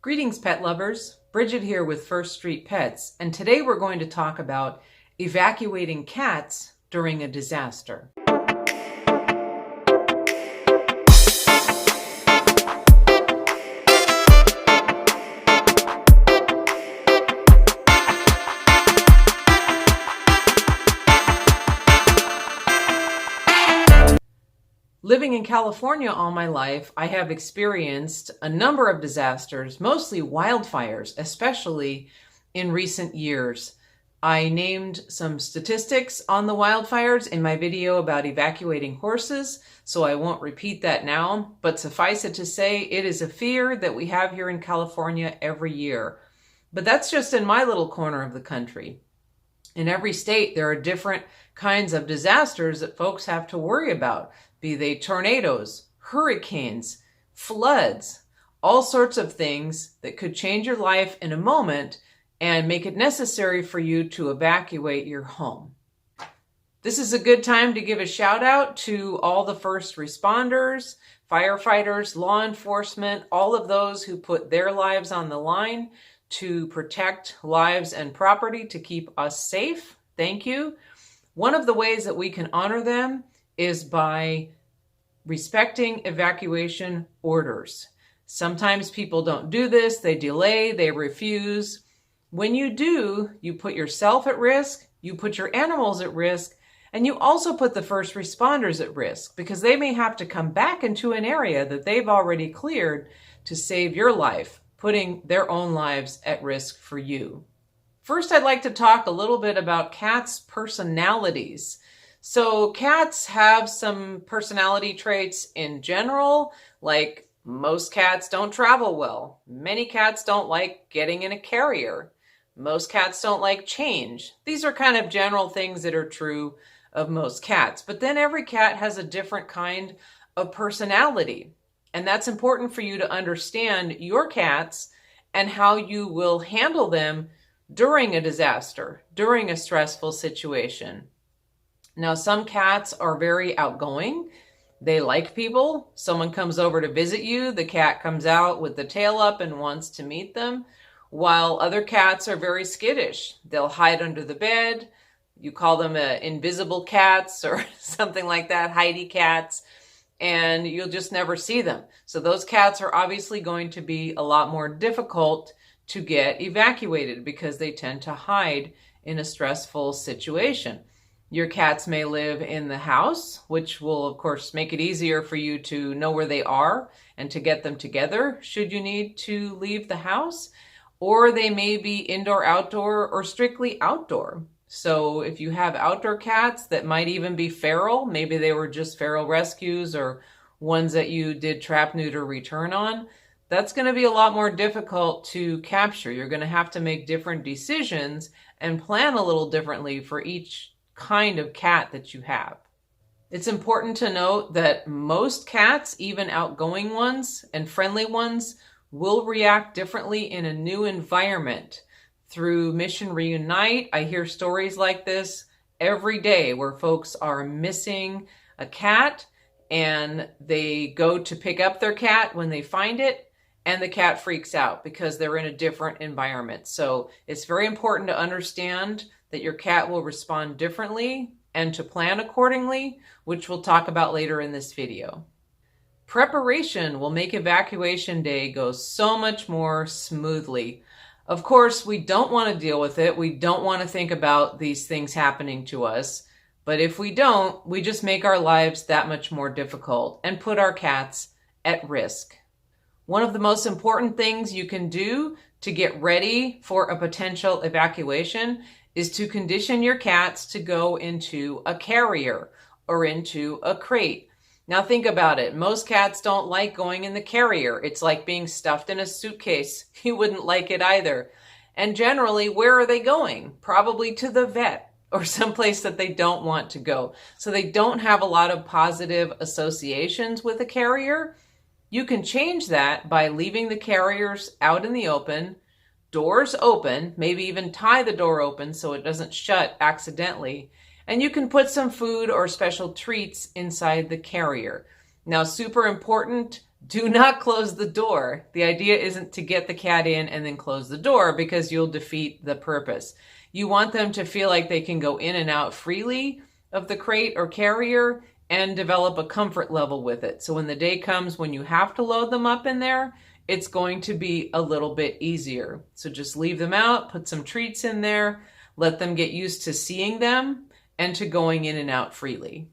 Greetings, pet lovers. Bridget here with First Street Pets, and today we're going to talk about evacuating cats during a disaster. Living in California all my life, I have experienced a number of disasters, mostly wildfires, especially in recent years. I named some statistics on the wildfires in my video about evacuating horses, so I won't repeat that now, but suffice it to say, it is a fear that we have here in California every year. But that's just in my little corner of the country. In every state, there are different kinds of disasters that folks have to worry about, be they tornadoes, hurricanes, floods, all sorts of things that could change your life in a moment and make it necessary for you to evacuate your home. This is a good time to give a shout out to all the first responders, firefighters, law enforcement, all of those who put their lives on the line to protect lives and property to keep us safe. Thank you. One of the ways that we can honor them is by respecting evacuation orders. Sometimes people don't do this, they delay, they refuse. When you do, you put yourself at risk, you put your animals at risk, and you also put the first responders at risk because they may have to come back into an area that they've already cleared to save your life, putting their own lives at risk for you. First, I'd like to talk a little bit about cats' personalities. So cats have some personality traits in general, like most cats don't travel well. Many cats don't like getting in a carrier. Most cats don't like change. These are kind of general things that are true of most cats. But then every cat has a different kind of personality. And that's important for you to understand your cats and how you will handle them during a disaster, during a stressful situation. Now, some cats are very outgoing. They like people. Someone comes over to visit you, the cat comes out with the tail up and wants to meet them, while other cats are very skittish. They'll hide under the bed. You call them invisible cats or something like that, hidey cats, and you'll just never see them. So those cats are obviously going to be a lot more difficult to get evacuated because they tend to hide in a stressful situation. Your cats may live in the house, which will, of course, make it easier for you to know where they are and to get them together should you need to leave the house. Or they may be indoor, outdoor, or strictly outdoor. So if you have outdoor cats that might even be feral, maybe they were just feral rescues or ones that you did trap, neuter, return on, that's going to be a lot more difficult to capture. You're going to have to make different decisions and plan a little differently for each kind of cat that you have. It's important to note that most cats, even outgoing ones and friendly ones, will react differently in a new environment. Through Mission Reunite, I hear stories like this every day where folks are missing a cat and they go to pick up their cat when they find it and the cat freaks out because they're in a different environment. So it's very important to understand that your cat will respond differently and to plan accordingly, which we'll talk about later in this video. Preparation will make evacuation day go so much more smoothly. Of course, we don't want to deal with it. We don't want to think about these things happening to us. But if we don't, we just make our lives that much more difficult and put our cats at risk. One of the most important things you can do to get ready for a potential evacuation is to condition your cats to go into a carrier or into a crate. Now think about it. Most cats don't like going in the carrier. It's like being stuffed in a suitcase. You wouldn't like it either. And generally, where are they going? Probably to the vet or someplace that they don't want to go. So they don't have a lot of positive associations with a carrier. You can change that by leaving the carriers out in the open, doors open, maybe even tie the door open so it doesn't shut accidentally. And you can put some food or special treats inside the carrier. Now, super important, Do not close the door. The idea isn't to get the cat in and then close the door, because you'll defeat the purpose. You want them to feel like they can go in and out freely of the crate or carrier and develop a comfort level with it. So when the day comes when you have to load them up in there, it's going to be a little bit easier. So just leave them out, put some treats in there, let them get used to seeing them and to going in and out freely.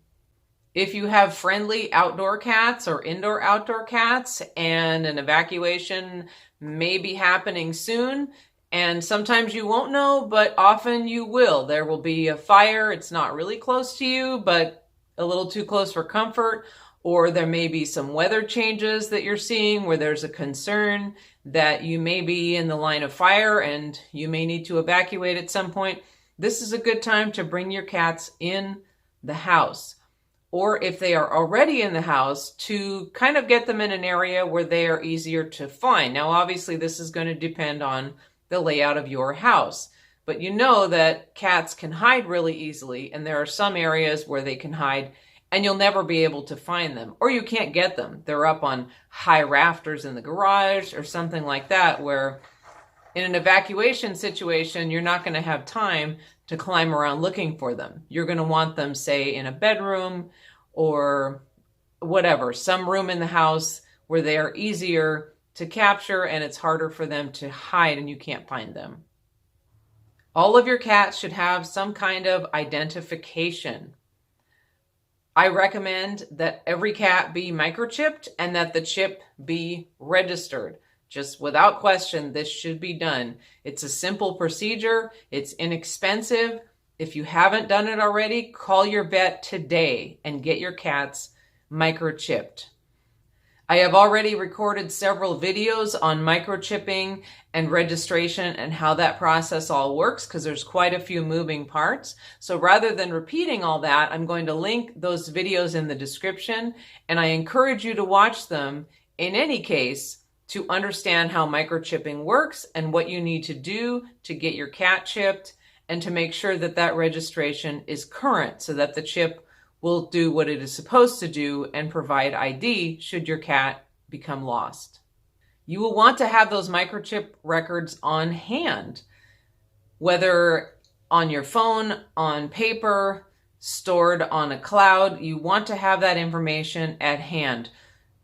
If you have friendly outdoor cats or indoor-outdoor cats and an evacuation may be happening soon, and sometimes you won't know, but often you will. There will be a fire. It's not really close to you, but a little too close for comfort. Or there may be some weather changes that you're seeing where there's a concern that you may be in the line of fire and you may need to evacuate at some point. This is a good time to bring your cats in the house. Or if they are already in the house, to kind of get them in an area where they are easier to find. Now, obviously, this is going to depend on the layout of your house. But you know that cats can hide really easily, and there are some areas where they can hide and you'll never be able to find them, or you can't get them. They're up on high rafters in the garage or something like that, where in an evacuation situation, you're not going to have time to climb around looking for them. You're going to want them, say, in a bedroom or whatever, some room in the house where they are easier to capture and it's harder for them to hide and you can't find them. All of your cats should have some kind of identification. I recommend that every cat be microchipped and that the chip be registered. Just without question, this should be done. It's a simple procedure. It's inexpensive. If you haven't done it already, call your vet today and get your cats microchipped. I have already recorded several videos on microchipping and registration and how that process all works, because there's quite a few moving parts. So rather than repeating all that, I'm going to link those videos in the description, and I encourage you to watch them in any case to understand how microchipping works and what you need to do to get your cat chipped and to make sure that that registration is current so that the chip will do what it is supposed to do and provide ID should your cat become lost. You will want to have those microchip records on hand, whether on your phone, on paper, stored on a cloud. You want to have that information at hand.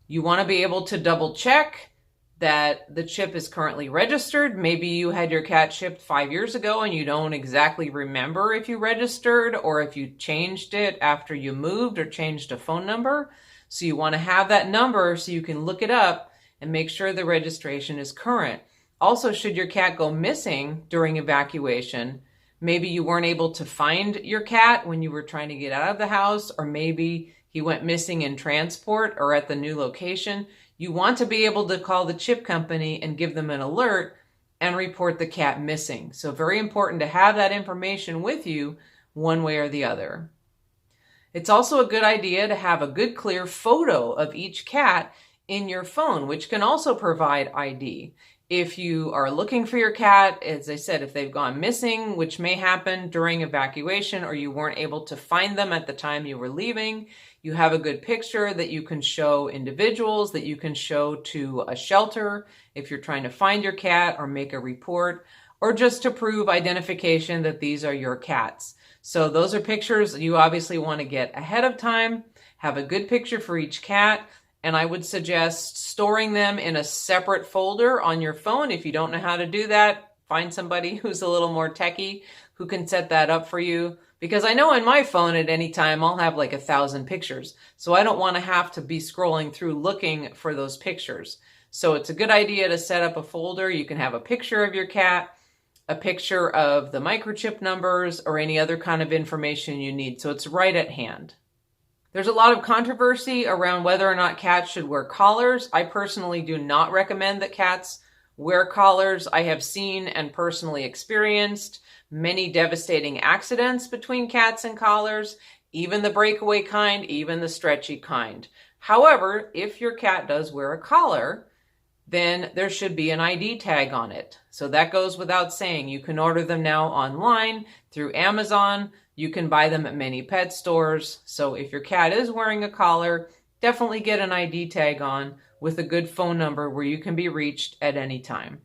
You want to be able to double check that the chip is currently registered. Maybe you had your cat chipped 5 years ago and you don't exactly remember if you registered or if you changed it after you moved or changed a phone number. So you want to have that number so you can look it up and make sure the registration is current. Also, should your cat go missing during evacuation, maybe you weren't able to find your cat when you were trying to get out of the house, or maybe he went missing in transport or at the new location, you want to be able to call the chip company and give them an alert and report the cat missing. So very important to have that information with you one way or the other. It's also a good idea to have a good clear photo of each cat in your phone, which can also provide ID. If you are looking for your cat, as I said, if they've gone missing, which may happen during evacuation, or you weren't able to find them at the time you were leaving, you have a good picture that you can show individuals, that you can show to a shelter if you're trying to find your cat or make a report, or just to prove identification that these are your cats. So those are pictures you obviously want to get ahead of time. Have a good picture for each cat. And I would suggest storing them in a separate folder on your phone. If you don't know how to do that, find somebody who's a little more techie who can set that up for you. Because I know in my phone at any time, I'll have like 1,000 pictures. So I don't want to have to be scrolling through looking for those pictures. So it's a good idea to set up a folder. You can have a picture of your cat, a picture of the microchip numbers, or any other kind of information you need. So it's right at hand. There's a lot of controversy around whether or not cats should wear collars. I personally do not recommend that cats wear collars. I have seen and personally experienced many devastating accidents between cats and collars, even the breakaway kind, even the stretchy kind. However, if your cat does wear a collar, then there should be an ID tag on it. So that goes without saying. You can order them now online through Amazon. You can buy them at many pet stores. So if your cat is wearing a collar, definitely get an ID tag on with a good phone number where you can be reached at any time.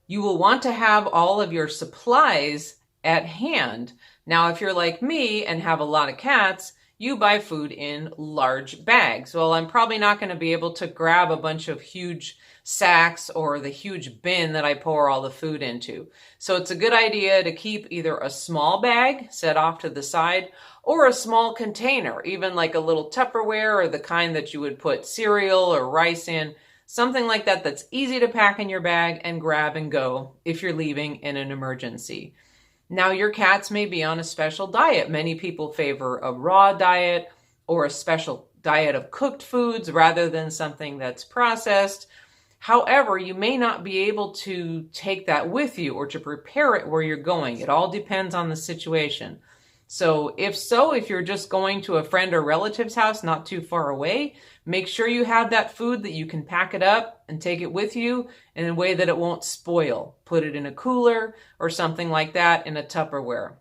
You will want to have all of your supplies at hand. Now, if you're like me and have a lot of cats, you buy food in large bags. Well, I'm probably not going to be able to grab a bunch of huge sacks or the huge bin that I pour all the food into. So it's a good idea to keep either a small bag set off to the side or a small container, even like a little Tupperware or the kind that you would put cereal or rice in, something like that that's easy to pack in your bag and grab and go if you're leaving in an emergency. Now, your cats may be on a special diet. Many people favor a raw diet or a special diet of cooked foods rather than something that's processed. However, you may not be able to take that with you or to prepare it where you're going. It all depends on the situation. So if you're just going to a friend or relative's house not too far away, make sure you have that food that you can pack it up and take it with you in a way that it won't spoil. Put it in a cooler or something like that in a Tupperware.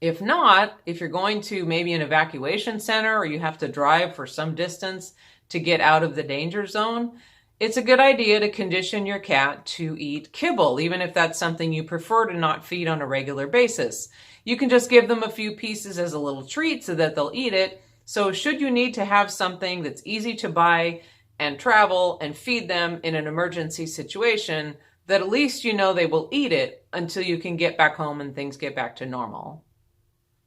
If not, if you're going to maybe an evacuation center or you have to drive for some distance to get out of the danger zone, it's a good idea to condition your cat to eat kibble, even if that's something you prefer to not feed on a regular basis. You can just give them a few pieces as a little treat so that they'll eat it. So should you need to have something that's easy to buy and travel and feed them in an emergency situation, that at least you know they will eat it until you can get back home and things get back to normal.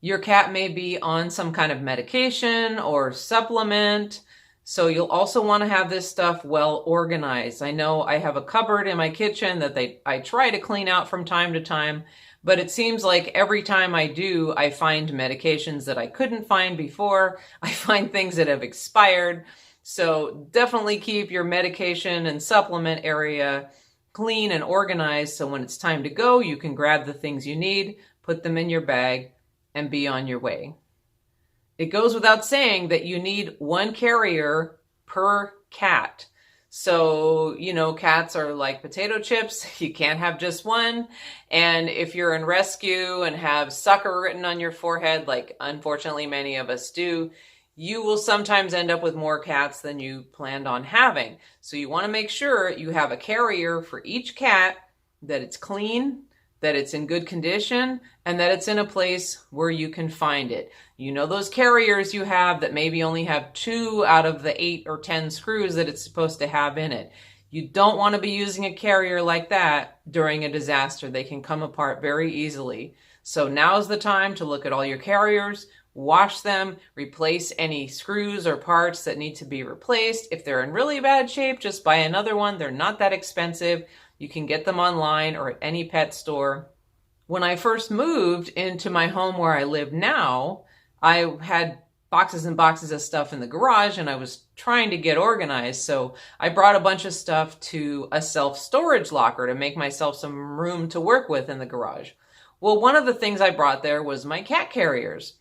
Your cat may be on some kind of medication or supplement, so you'll also want to have this stuff well organized. I know I have a cupboard in my kitchen that I try to clean out from time to time, but it seems like every time I do, I find medications that I couldn't find before. I find things that have expired. So definitely keep your medication and supplement area clean and organized so when it's time to go, you can grab the things you need, put them in your bag, and be on your way. It goes without saying that you need one carrier per cat. So, cats are like potato chips. You can't have just one. And if you're in rescue and have sucker written on your forehead, like unfortunately many of us do, you will sometimes end up with more cats than you planned on having. So you want to make sure you have a carrier for each cat, that it's clean, that it's in good condition, and that it's in a place where you can find it. You know those carriers you have that maybe only have 2 out of the 8 or 10 screws that it's supposed to have in it. You don't want to be using a carrier like that during a disaster. They can come apart very easily. So now's the time to look at all your carriers, wash them, replace any screws or parts that need to be replaced. If they're in really bad shape, just buy another one. They're not that expensive. You can get them online or at any pet store. When I first moved into my home where I live now, I had boxes and boxes of stuff in the garage and I was trying to get organized. So I brought a bunch of stuff to a self-storage locker to make myself some room to work with in the garage. Well, one of the things I brought there was my cat carriers.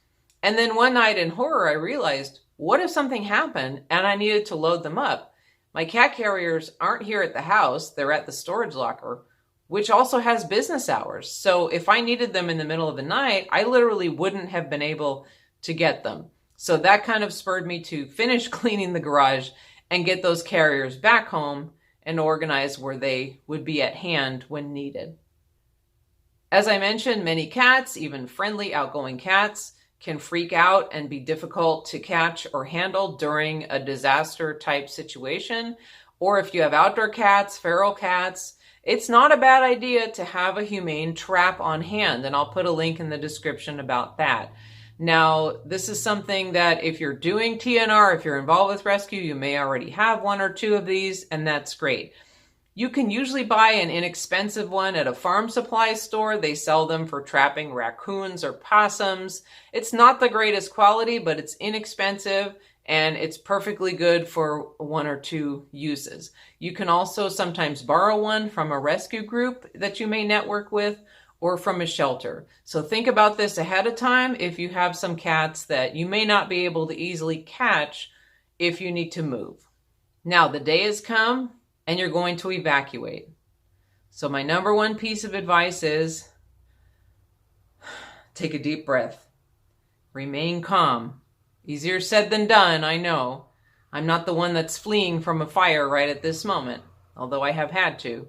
And then one night in horror, I realized, what if something happened and I needed to load them up? My cat carriers aren't here at the house. They're at the storage locker, which also has business hours. So if I needed them in the middle of the night, I literally wouldn't have been able to get them. So that kind of spurred me to finish cleaning the garage and get those carriers back home and organize where they would be at hand when needed. As I mentioned, many cats, even friendly, outgoing cats, can freak out and be difficult to catch or handle during a disaster type situation. Or if you have outdoor cats, feral cats, it's not a bad idea to have a humane trap on hand. And I'll put a link in the description about that. Now, this is something that if you're doing TNR, if you're involved with rescue, you may already have 1 or 2 of these, and that's great. You can usually buy an inexpensive one at a farm supply store. They sell them for trapping raccoons or possums. It's not the greatest quality, but it's inexpensive and it's perfectly good for 1 or 2 uses. You can also sometimes borrow one from a rescue group that you may network with or from a shelter. So think about this ahead of time if you have some cats that you may not be able to easily catch if you need to move. Now, the day has come and you're going to evacuate. So my number 1 piece of advice is take a deep breath. Remain calm. Easier said than done, I know. I'm not the one that's fleeing from a fire right at this moment, although I have had to.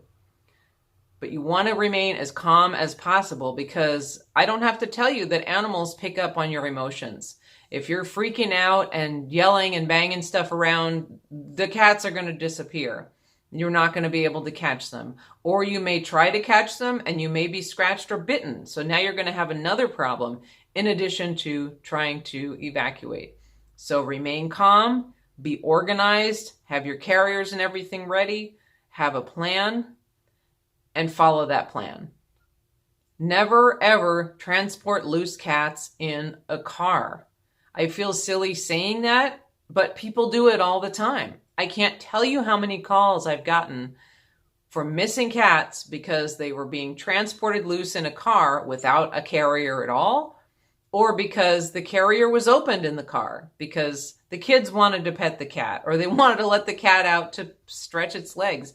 But you want to remain as calm as possible, because I don't have to tell you that animals pick up on your emotions. If you're freaking out and yelling and banging stuff around, the cats are going to disappear. You're not going to be able to catch them. Or you may try to catch them and you may be scratched or bitten. So now you're going to have another problem in addition to trying to evacuate. So remain calm, be organized, have your carriers and everything ready, have a plan, and follow that plan. Never ever transport loose cats in a car. I feel silly saying that, but people do it all the time. I can't tell you how many calls I've gotten for missing cats because they were being transported loose in a car without a carrier at all, or because the carrier was opened in the car because the kids wanted to pet the cat or they wanted to let the cat out to stretch its legs.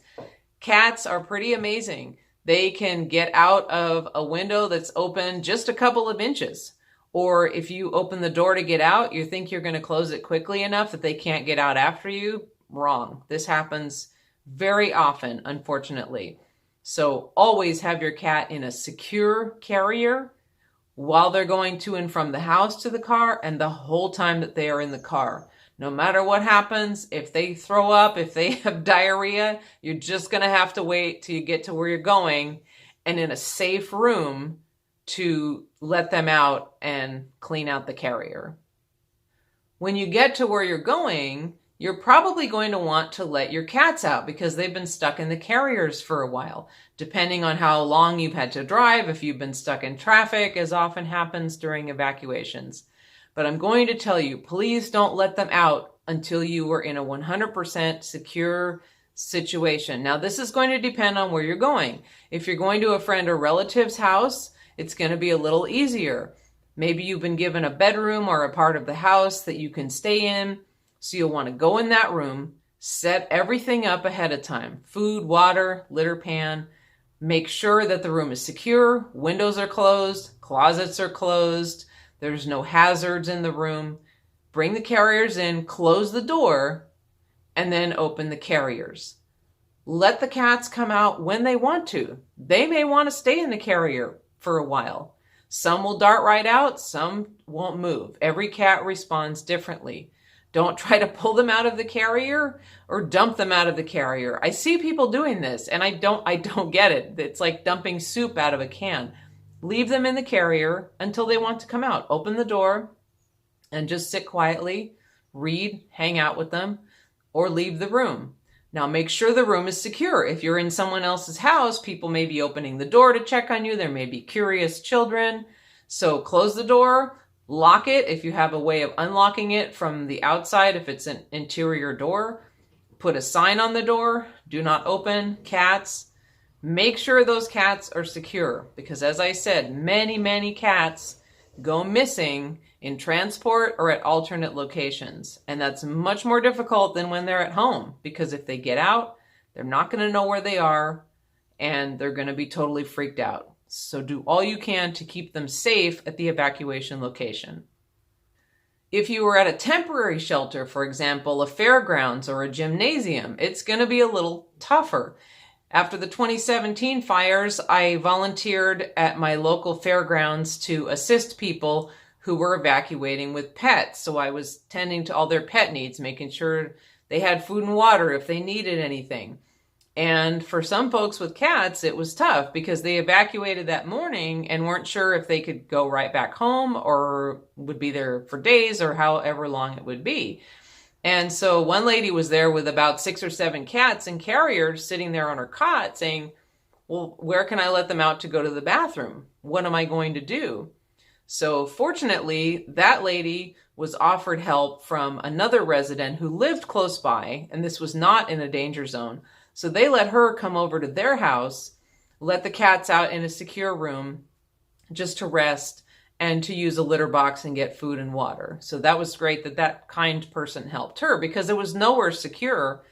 Cats are pretty amazing. They can get out of a window that's open just a couple of inches. Or if you open the door to get out, you think you're going to close it quickly enough that they can't get out after you. Wrong. This happens very often, unfortunately. So always have your cat in a secure carrier while they're going to and from the house to the car and the whole time that they are in the car. No matter what happens, if they throw up, if they have diarrhea, you're just going to have to wait till you get to where you're going and in a safe room to let them out and clean out the carrier. When you get to where you're going, you're probably going to want to let your cats out because they've been stuck in the carriers for a while. Depending on how long you've had to drive, if you've been stuck in traffic, as often happens during evacuations. But I'm going to tell you, please don't let them out until you are in a 100% secure situation. Now, this is going to depend on where you're going. If you're going to a friend or relative's house, it's going to be a little easier. Maybe you've been given a bedroom or a part of the house that you can stay in. So you'll want to go in that room, set everything up ahead of time. Food, water, litter pan. Make sure that the room is secure. Windows are closed. Closets are closed. There's no hazards in the room. Bring the carriers in, close the door, and then open the carriers. Let the cats come out when they want to. They may want to stay in the carrier for a while. Some will dart right out, some won't move. Every cat responds differently. Don't try to pull them out of the carrier or dump them out of the carrier. I see people doing this and I don't get it. It's like dumping soup out of a can. Leave them in the carrier until they want to come out. Open the door and just sit quietly, read, hang out with them, or leave the room. Now make sure the room is secure. If you're in someone else's house, people may be opening the door to check on you. There may be curious children. So close the door. Lock it if you have a way of unlocking it from the outside, if it's an interior door. Put a sign on the door, do not open, cats. Make sure those cats are secure because, as I said, many cats go missing in transport or at alternate locations. And that's much more difficult than when they're at home because if they get out, they're not going to know where they are and they're going to be totally freaked out. So do all you can to keep them safe at the evacuation location. If you were at a temporary shelter, for example, a fairgrounds or a gymnasium, it's going to be a little tougher. After the 2017 fires, I volunteered at my local fairgrounds to assist people who were evacuating with pets. So I was tending to all their pet needs, making sure they had food and water if they needed anything. And for some folks with cats, it was tough because they evacuated that morning and weren't sure if they could go right back home or would be there for days or however long it would be. And so one lady was there with about 6 or 7 cats and carriers sitting there on her cot saying, well, where can I let them out to go to the bathroom? What am I going to do? So fortunately, that lady was offered help from another resident who lived close by, and this was not in a danger zone. So they let her come over to their house, let the cats out in a secure room just to rest and to use a litter box and get food and water. So that was great that that kind person helped her because it was nowhere secure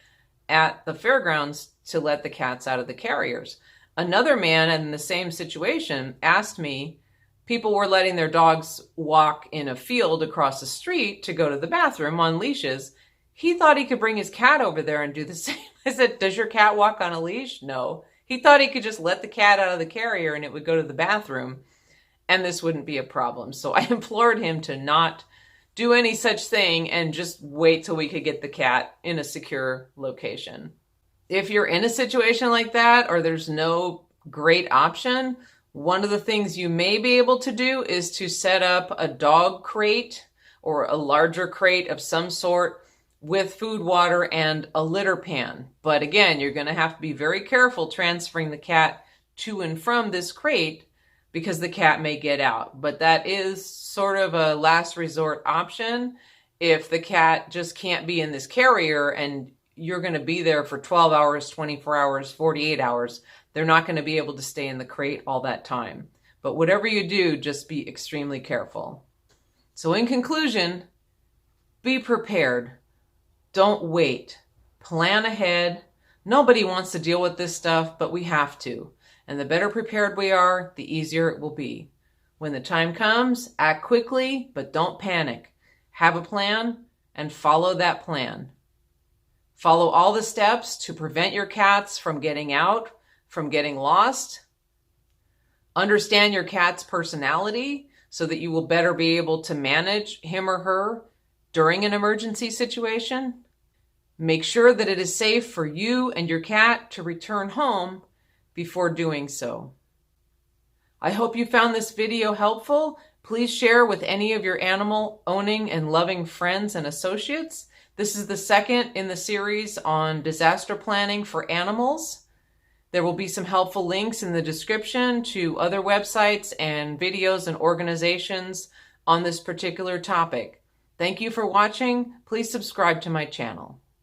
at the fairgrounds to let the cats out of the carriers. Another man in the same situation asked me, people were letting their dogs walk in a field across the street to go to the bathroom on leashes. He thought he could bring his cat over there and do the same. I said, does your cat walk on a leash? No. He thought he could just let the cat out of the carrier and it would go to the bathroom and this wouldn't be a problem. So I implored him to not do any such thing and just wait till we could get the cat in a secure location. If you're in a situation like that or there's no great option, one of the things you may be able to do is to set up a dog crate or a larger crate of some sort with food, water, and a litter pan. But again, you're going to have to be very careful transferring the cat to and from this crate because the cat may get out. But that is sort of a last resort option if the cat just can't be in this carrier and you're going to be there for 12 hours, 24 hours, 48 hours. They're not going to be able to stay in the crate all that time. But whatever you do, just be extremely careful. So in conclusion, be prepared. Don't wait. Plan ahead. Nobody wants to deal with this stuff, but we have to. And the better prepared we are, the easier it will be. When the time comes, act quickly, but don't panic. Have a plan and follow that plan. Follow all the steps to prevent your cats from getting out, from getting lost. Understand your cat's personality so that you will better be able to manage him or her during an emergency situation. Make sure that it is safe for you and your cat to return home before doing so. I hope you found this video helpful. Please share with any of your animal owning and loving friends and associates. This is the second in the series on disaster planning for animals. There will be some helpful links in the description to other websites and videos and organizations on this particular topic. Thank you for watching. Please subscribe to my channel.